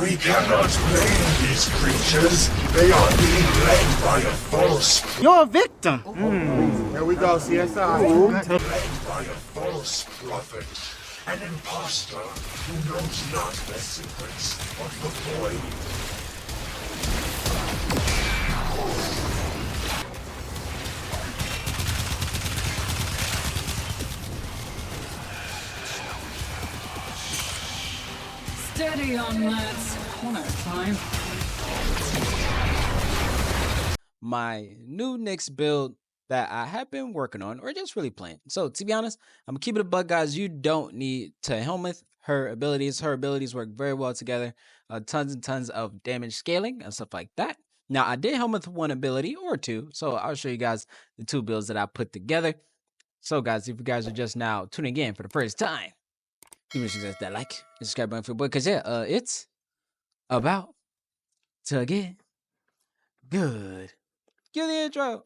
We cannot blame these creatures. They are being led by a false... You're a victim. Here we go, CSI. Led by a false prophet. An imposter who knows not the secrets of the void. Steady on, lads. One at a time. My new NYX build that I have been working on, or just really playing. So to be honest, I'm keeping it a bug, guys. You don't need to helmet her abilities. Her abilities work very well together. Tons and tons of damage scaling and stuff like that. Now I did helmet one ability or two, so I'll show you guys the two builds that I put together. So guys, if you guys are just now tuning in for the first time, make sure you guys that like and subscribe button for your boy, because yeah, it's about to get good. Give the intro.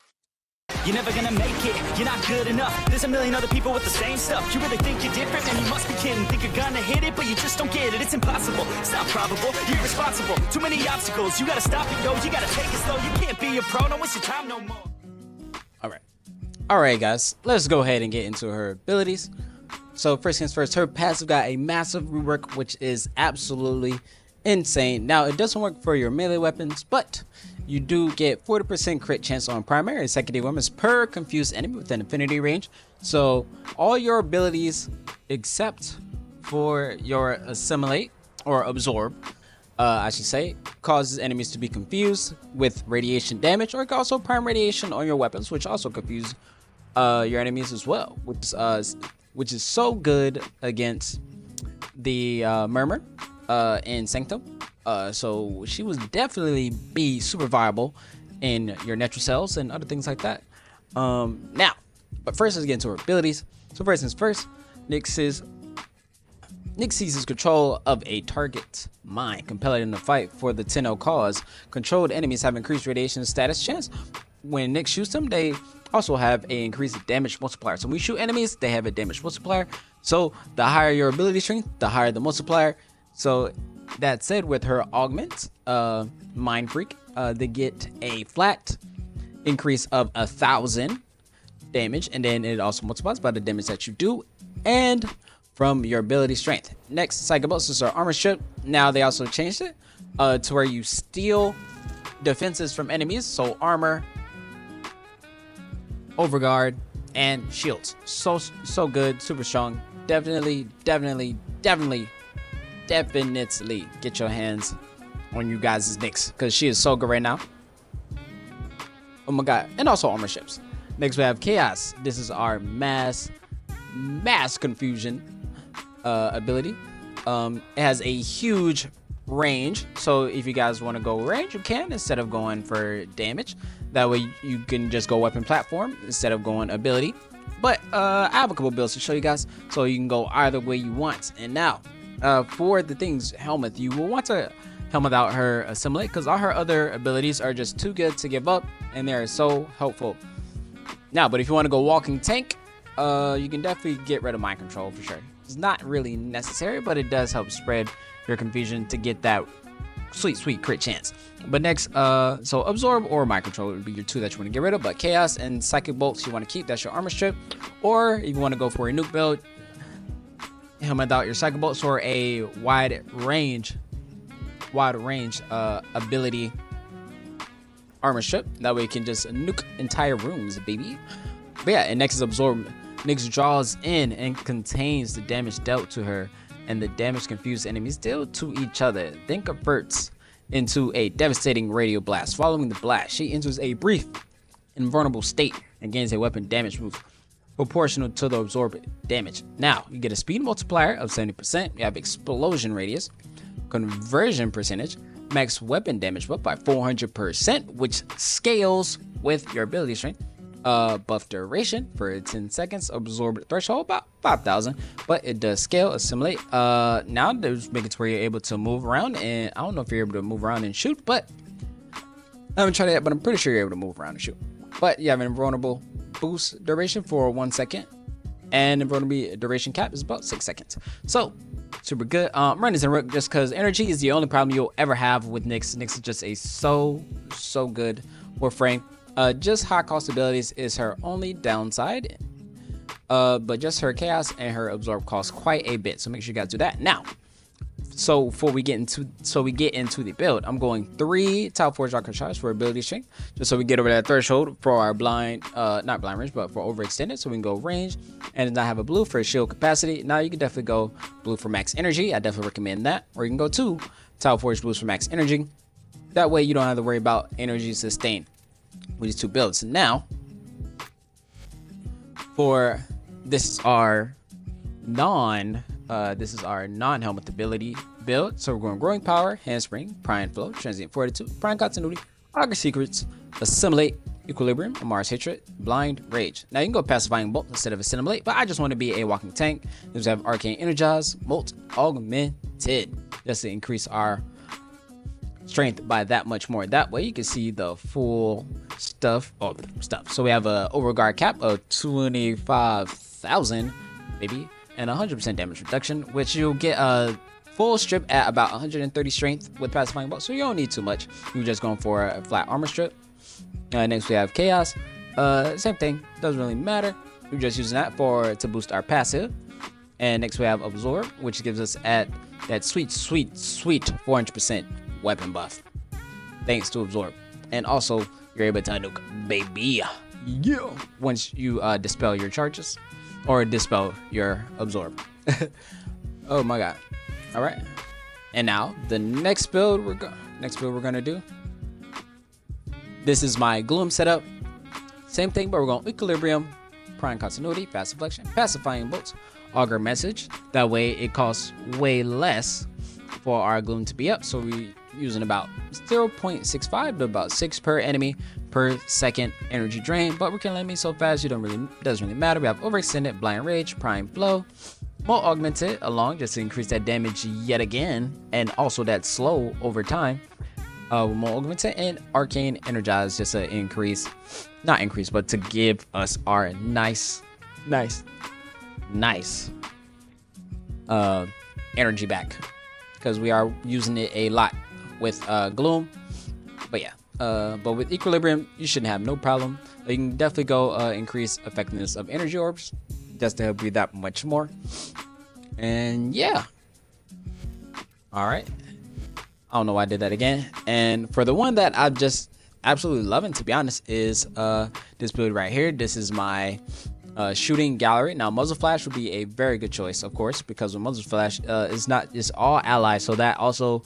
You're never gonna make it, you're not good enough. There's a million other people with the same stuff. You really think you're different? Man, you must be kidding. Think you're gonna hit it, but you just don't get it. It's impossible, it's not probable, you're irresponsible. Too many obstacles, you gotta stop it, yo. You gotta take it slow, you can't be a pro. Don't waste your time no more. Alright guys, let's go ahead and get into her abilities. So first things first, her passive got a massive rework, which is absolutely insane. Now it doesn't work for your melee weapons, but you do get 40% crit chance on primary and secondary weapons per confused enemy within affinity range. So all your abilities except for your assimilate or absorb, I should say, causes enemies to be confused with radiation damage, or also prime radiation on your weapons, which also confuse your enemies as well, which is so good against the Murmur in Sanctum. So she would definitely be super viable in your natural cells and other things like that. Now, but first let's get into her abilities. So first things first, NYX seizes control of a target mind, compelling them to fight for the 10-0 cause. Controlled enemies have increased radiation status chance. When NYX shoots them, they also have an increased damage multiplier. So when we shoot enemies, they have a damage multiplier. So the higher your ability strength, the higher the multiplier. So that said, with her augment, Mind Freak, they get a flat increase of 1,000 damage, and then it also multiplies by the damage that you do and from your ability strength. Next, Psychobots are armor strip. Now they also changed it to where you steal defenses from enemies, so armor, overguard, and shields. So good, super strong. Definitely get your hands on you guys' NYX, because she is so good right now. Oh my god. And also armor ships. Next we have Chaos. This is our mass confusion ability. It has a huge range, so if you guys want to go range, you can, instead of going for damage. That way you can just go weapon platform instead of going ability. But I have a couple builds to show you guys, so you can go either way you want. And now for the things helmet, you will want to helmet out her assimilate, because all her other abilities are just too good to give up, and they are so helpful. Now, but if you want to go walking tank, you can definitely get rid of mind control for sure. It's not really necessary, but it does help spread your confusion to get that sweet crit chance. But next, so absorb or mind control would be your two that you want to get rid of, but chaos and psychic bolts you want to keep. That's your armor strip. Or if you want to go for a nuke build, helmet out your psychic bolts or a wide range ability armor strip. That way you can just nuke entire rooms, baby. But yeah, and next is absorb. NYX draws in and contains the damage dealt to her and the damage confused enemies deal to each other, then converts into a devastating radio blast. Following the blast, she enters a brief invulnerable state and gains a weapon damage boost proportional to the absorbed damage. Now, you get a speed multiplier of 70%, you have explosion radius, conversion percentage, max weapon damage buff by 400%, which scales with your ability strength. Buff duration for 10 seconds, absorb threshold about 5,000, but it does scale, assimilate. Now there's making it to where you're able to move around, and I don't know if you're able to move around and shoot, but I haven't tried that, but I'm pretty sure you're able to move around and shoot. But you have an invulnerable boost duration for 1 second, and invulnerability duration cap is about 6 seconds. So super good. I'm running Rework just because energy is the only problem you'll ever have with NYX. NYX is just a so good Warframe. Just high cost abilities is her only downside. But just her chaos and her absorb cost quite a bit. So make sure you guys do that now. So before we get into the build, I'm going 3 top 4 Jocker shots for ability strength, just so we get over that threshold for our blind, not blind range, but for overextended, so we can go range and not have a blue for shield capacity. Now you can definitely go blue for max energy. I definitely recommend that, or you can go 2 top 4 blues for max energy. That way you don't have to worry about energy sustain with these 2 builds. Now, for this is our non-helmet ability build. So we're going growing power, handspring, prime flow, transient fortitude, prime continuity, augur secrets, assimilate, equilibrium, Mars hatred, blind rage. Now you can go pacifying bolt instead of assimilate, but I just want to be a walking tank. Then we have arcane energize, molt augmented, just to increase our strength by that much more. That way you can see the full stuff. So we have a overguard cap of 25,000 maybe, and 100% damage reduction, which you'll get a full strip at about 130 strength with pacifying bolt, so you don't need too much. You're just going for a flat armor strip. Next we have chaos. Same thing, doesn't really matter. We're just using that to boost our passive. And next we have absorb, which gives us at that sweet 400% weapon buff thanks to absorb. And also you're able to nuke, baby, yeah, once you dispel your charges or dispel your absorb. Oh my god. All right, and now the next build we're gonna do, this is my gloom setup. Same thing, but we're going equilibrium, prime continuity, fast deflection, pacifying bolts, augur message. That way it costs way less for our gloom to be up, so we using about 0.65 to about 6 per enemy per second energy drain, but we're killing enemies so fast doesn't really matter. We have overextended, blind rage, prime flow, more augmented along just to increase that damage yet again, and also that slow over time. More augmented and arcane energize just to but to give us our nice energy back, because we are using it a lot with gloom. But yeah, but with equilibrium you shouldn't have no problem. You can definitely go increase effectiveness of energy orbs just to help you that much more. And yeah, all right, I don't know why I did that again. And for the one that I'm just absolutely loving, to be honest, is this build right here. This is my shooting gallery. Now muzzle flash would be a very good choice, of course, because with muzzle flash it's all allies, so that also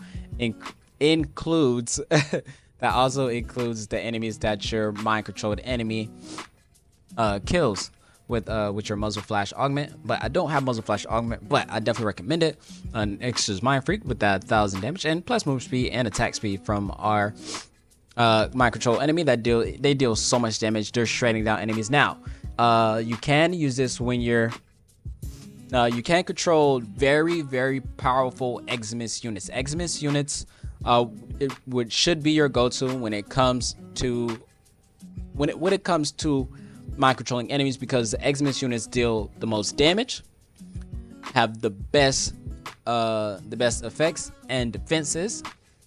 includes the enemies that your mind controlled enemy kills with your muzzle flash augment. But I don't have muzzle flash augment, but I definitely recommend it. Extra's mind freak with that 1,000 damage and plus move speed and attack speed from our mind control enemy they deal so much damage. They're shredding down enemies. Now you can use this when you can control very powerful Eximus units. Eximus units should be your go-to when it comes to mind controlling enemies, because the Eximus units deal the most damage, have the best effects and defenses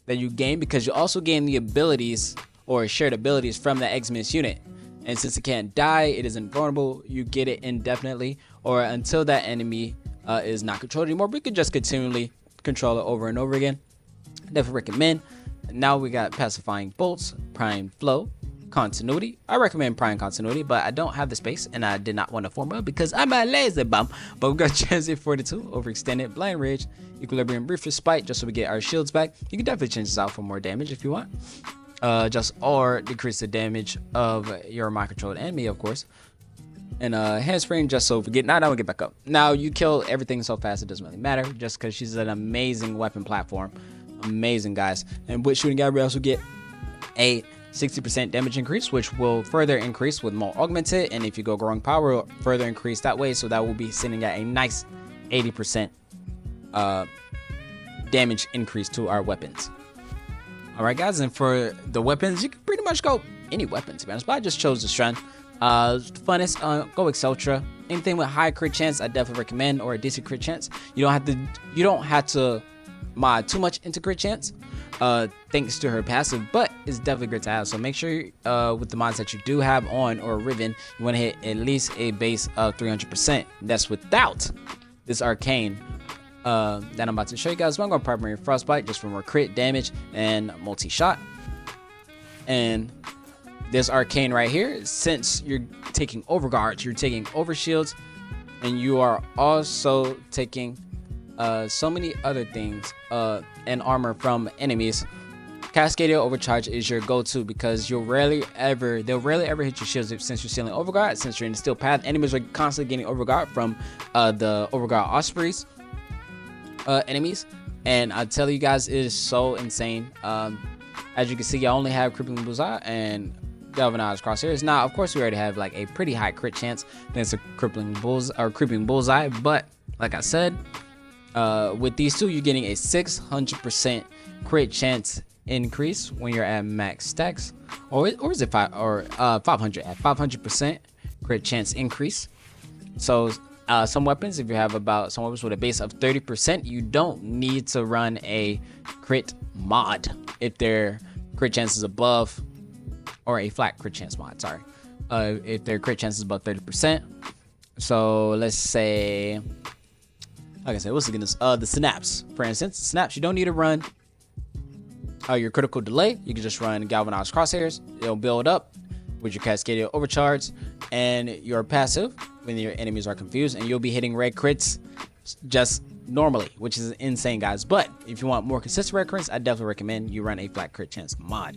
that you gain, because you also gain the abilities or shared abilities from the Eximus unit. And since it can't die, it is invulnerable. You get it indefinitely or until that enemy is not controlled anymore. But you could just continually control it over and over again. Definitely recommend. Now we got pacifying bolts, prime flow, continuity. I recommend prime continuity, but I don't have the space and I did not want to form up because I'm a lazy bum. But we got transient fortitude, overextended, blind rage, equilibrium, brief respite, just so we get our shields back. You can definitely change this out for more damage if you want. Or decrease the damage of your mind controlled enemy, of course. And handspring, just so forget. Now we get back up. Now you kill everything so fast it doesn't really matter, just because she's an amazing weapon platform. Amazing, guys. And with shooting gallery, we also get a 60% damage increase, which will further increase with more augmented. And if you go growing power, will further increase that way. So that will be sitting at a nice 80% damage increase to our weapons. All right, guys, and for the weapons, you can pretty much go any weapon, to be honest, but I just chose the Strand. Funnest, go Exceltra. anything with high crit chance, I definitely recommend, or a decent crit chance. You don't have to mod too much into crit chance, thanks to her passive, but it's definitely great to have. So make sure with the mods that you do have on or Riven, you want to hit at least a base of 300%. That's without this arcane that I'm about to show you guys. I'm going to primary frostbite just for more crit damage and multi-shot. And this arcane right here, since you're taking overguards, you're taking overshields, and you are also taking so many other things and armor from enemies. Cascadia Overcharge is your go-to because they'll rarely ever hit your shields since you're stealing Overguard. Since you're in the Steel Path, enemies are constantly getting Overguard from the Overguard Ospreys enemies, and I tell you guys, it is so insane. As you can see, I only have Crippling Bullseye and Galvanized Crosshairs. Now, of course, we already have like a pretty high crit chance thanks to Crippling Bullseye, but like I said, with these two, you're getting a 600% crit chance increase when you're at max stacks, or is it 500 at 500% crit chance increase. So some weapons, if you have some weapons with a base of 30%, you don't need to run a crit mod if their crit chance is above, or a flat crit chance mod, sorry, if their crit chance is above 30%. So let's say, like I said, what's the snaps, for instance. Snaps, you don't need to run your critical delay. You can just run Galvanized Crosshairs. It'll build up with your Cascadia Overcharge and your passive when your enemies are confused, and you'll be hitting red crits just normally, which is insane, guys. But if you want more consistent red crits, I definitely recommend you run a flat crit chance mod.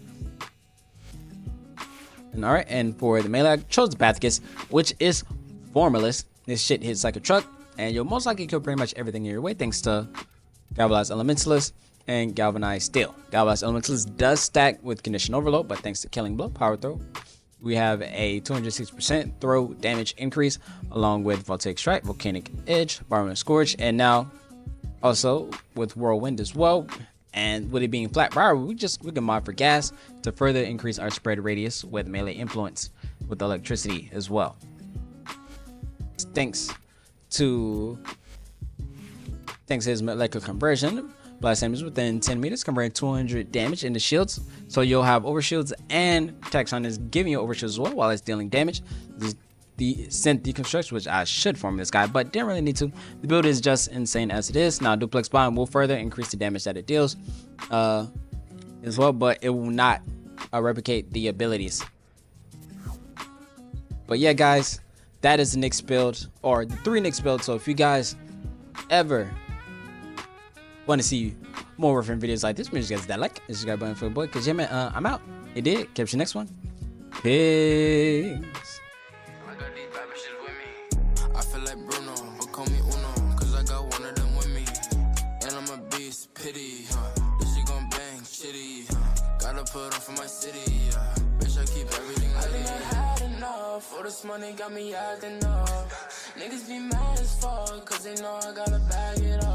And all right, and for the melee, I chose the Bathicus, which is formless. This shit hits like a truck, and you'll most likely kill pretty much everything in your way thanks to Galvanized Elementalist and Galvanized Steel. Galvanized Elementalist does stack with Condition Overload, but thanks to Killing Blow, Power Throw, we have a 260% throw damage increase, along with Voltaic Strike, Volcanic Edge, Barman Scourge, and now also with Whirlwind as well. And with it being flat briar, we can mod for gas to further increase our spread radius with melee influence with electricity as well. Thanks to his molecular conversion, blast enemies within 10 meters, converting 200 damage into shields. So you'll have overshields, and Taxon is giving you overshields as well while it's dealing damage. The synth deconstruction, which I should form this guy, but didn't really need to. The build is just insane as it is. Now, Duplex Bomb will further increase the damage that it deals as well, but it will not replicate the abilities. But yeah, guys, that is the NYX build, or the 3 NYX builds. So if you guys ever want to see more WARFRAME videos like this, make sure you guys hit that like and subscribe button for the boy. Cause yeah, man, I'm out. It did. Catch you next one. Peace. I feel like Bruno, but call me Uno, cause I got one of them with me. And I'm a beast, pity, this shit gon' bang, shitty, gotta put on for my city, bitch, I keep everything I think I had enough, all this money got me acting up. Niggas be mad as fuck, cause they know I gotta bag it up.